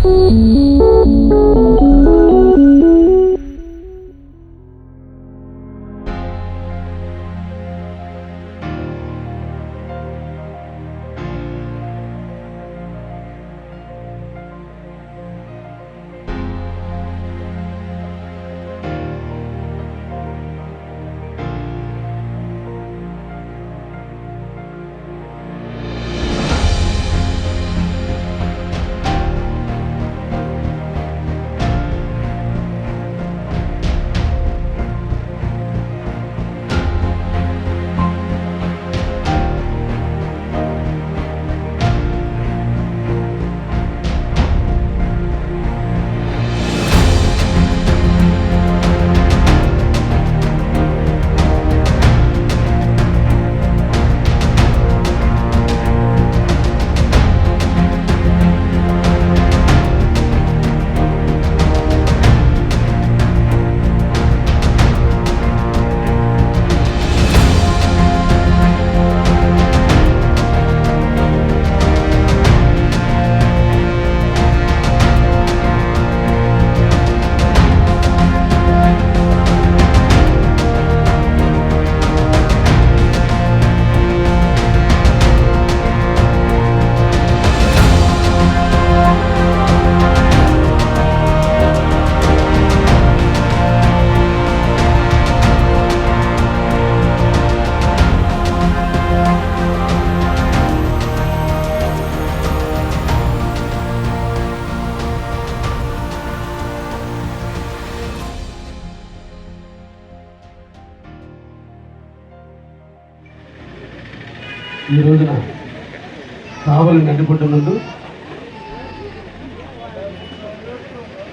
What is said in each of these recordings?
ఈ రోజున కావలి నడిపొట్టునందు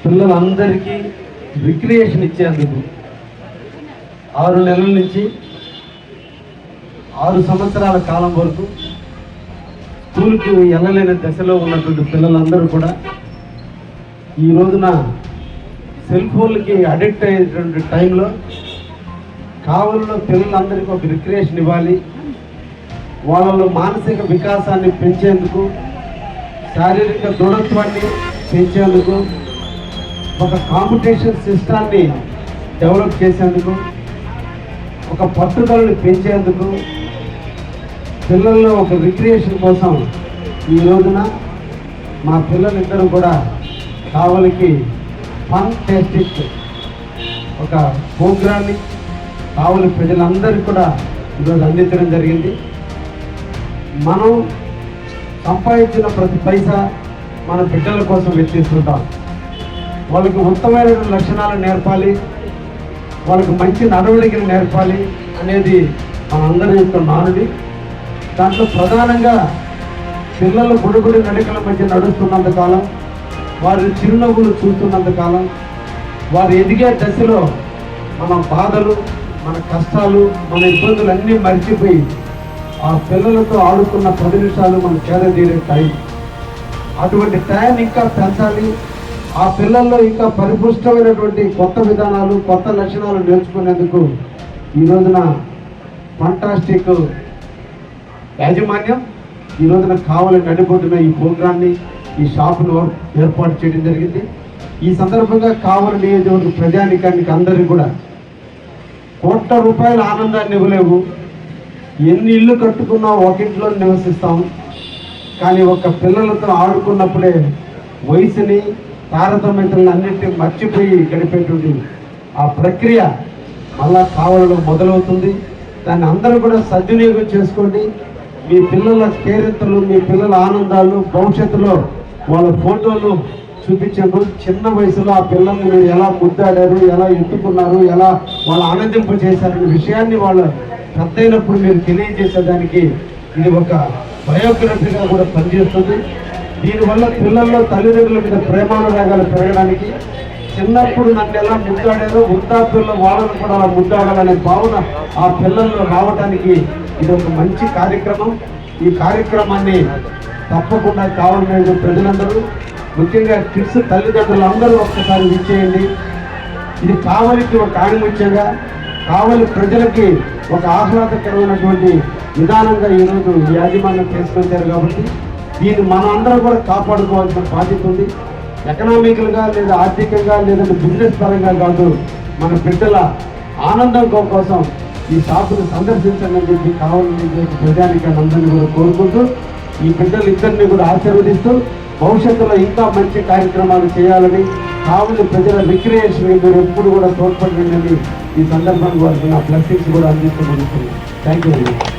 పిల్లలందరికీ రిక్రియేషన్ ఇచ్చేందుకు 6 నెలల నుంచి 6 సంవత్సరాల కాలం వరకు స్కూల్కి వెళ్ళలేని దశలో ఉన్నటువంటి పిల్లలందరూ కూడా ఈ రోజున సెల్ ఫోన్లకి అడిక్ట్ అయ్యేటువంటి టైంలో కావలిలో పిల్లలందరికీ ఒక రిక్రియేషన్ ఇవ్వాలి, వాళ్ళలో మానసిక వికాసాన్ని పెంచేందుకు, శారీరక దృఢత్వాన్ని పెంచేందుకు, ఒక కాంపిటీషన్ సిస్టాన్ని డెవలప్ చేసేందుకు, ఒక పట్టుదలని పెంచేందుకు, పిల్లల్లో ఒక రిక్రియేషన్ కోసం ఈ రోజున మా పిల్లలిద్దరూ కూడా కావలికి ఫంటాస్టిక్ ఒక ప్రోగ్రాన్ని కావలి ప్రజలందరికీ కూడా ఈరోజు అందించడం జరిగింది. మనం సంపాదించిన ప్రతి పైసా మన బిడ్డల కోసం వెచ్చిస్తుంటాం. వాళ్ళకి ఉత్తమమైన లక్షణాలు నేర్పాలి, వాళ్ళకి మంచి నడవడికలు నేర్పాలి అనేది మనందరి యొక్క నానుడి. దాంట్లో ప్రధానంగా పిల్లలు బుడిబుడి నడికల మధ్య నడుస్తున్నంత కాలం, వారి చిరునవ్వులు చూస్తున్నంత కాలం, వారు ఎదిగే దశలో మన బాధలు, మన కష్టాలు, మన ఇబ్బందులు అన్నీ మర్చిపోయి ఆ పిల్లలతో ఆడుకున్న 10 నిమిషాలు మనం చేరదీరే టైం. అటువంటి టైం ఇంకా పెంచాలి. ఆ పిల్లల్లో ఇంకా పరిపుష్టమైనటువంటి కొత్త విధానాలు, కొత్త లక్షణాలు నేర్చుకునేందుకు ఈ రోజున ఫంటాస్టిక్ యాజమాన్యం ఈ రోజున కావలి నడిబొడ్డున ఈ ప్రోగ్రాన్ని, ఈ షాపును ఏర్పాటు చేయడం జరిగింది. ఈ సందర్భంగా కావలి నియోజకవర్గ ప్రజానికానికి అందరికీ కూడా కోట్ల రూపాయల ఆనందాన్ని ఇవ్వలేవు. ఎన్ని ఇళ్ళు కట్టుకున్నా ఒక ఇంట్లో నివసిస్తాం, కానీ ఒక పిల్లలతో ఆడుకున్నప్పుడే వయసుని, తారతమ్యతలను అన్నింటినీ మర్చిపోయి గడిపేటువంటి ఆ ప్రక్రియ మళ్ళా కావలిలో మొదలవుతుంది. దాన్ని అందరూ కూడా సద్వినియోగం చేసుకోండి. మీ పిల్లల కేరింతలు, మీ పిల్లల ఆనందాలు భవిష్యత్తులో వాళ్ళ ఫోటోలు చూపించారు. చిన్న వయసులో ఆ పిల్లల్ని మీరు ఎలా ముద్దాడారు, ఎలా ఎత్తుకున్నారు, ఎలా వాళ్ళు ఆనందింప చేశారనే విషయాన్ని వాళ్ళ పెద్దయినప్పుడు మీరు తెలియజేసేదానికి ఇది ఒక బయోగ్రఫీగా కూడా పనిచేస్తుంది. దీనివల్ల పిల్లల్లో తల్లిదండ్రుల మీద ప్రేమానురాగాలు పెరగడానికి, చిన్నప్పుడు నన్ను ఎలా ముద్దాడారో వృద్ధాప్యంలో వాళ్ళను కూడా అలా ముద్దాడాలనే భావన ఆ పిల్లల్లో రావడానికి ఇది ఒక మంచి కార్యక్రమం. ఈ కార్యక్రమాన్ని తప్పకుండా కావాలని ప్రజలందరూ, ముఖ్యంగా కిడ్స్ తల్లిదండ్రులు అందరూ ఒక్కసారి విచ్చేయండి. ఇది కావలికి ఒక ఆణిముత్యంగా, కావలి ప్రజలకి ఒక ఆహ్లాదకరమైనటువంటి విధానంగా ఈరోజు యాజమాన్యం చేసుకొచ్చారు. కాబట్టి దీన్ని మనం అందరం కూడా కాపాడుకోవాల్సిన బాధ్యత ఉంది. ఎకనామికల్గా లేదా ఆర్థికంగా లేదంటే బిజినెస్ పరంగా కాదు, మన బిడ్డల ఆనందం కోసం ఈ షాపును సందర్శించండి అని చెప్పి కావాలని ప్రజానికాన్ని అందరినీ కూడా కోరుకుంటూ ఈ బిడ్డలు ఇద్దరిని కూడా ఆశీర్వదిస్తూ భవిష్యత్తులో ఇంకా మంచి కార్యక్రమాలు చేయాలని కావలి ప్రజల రిక్రియేషన్ మీరు ఎప్పుడు కూడా తోడ్పడండి ఈ సందర్భంగా వారికి నా బ్లెస్సింగ్స్ కూడా అందిస్తూ థ్యాంక్ యూ.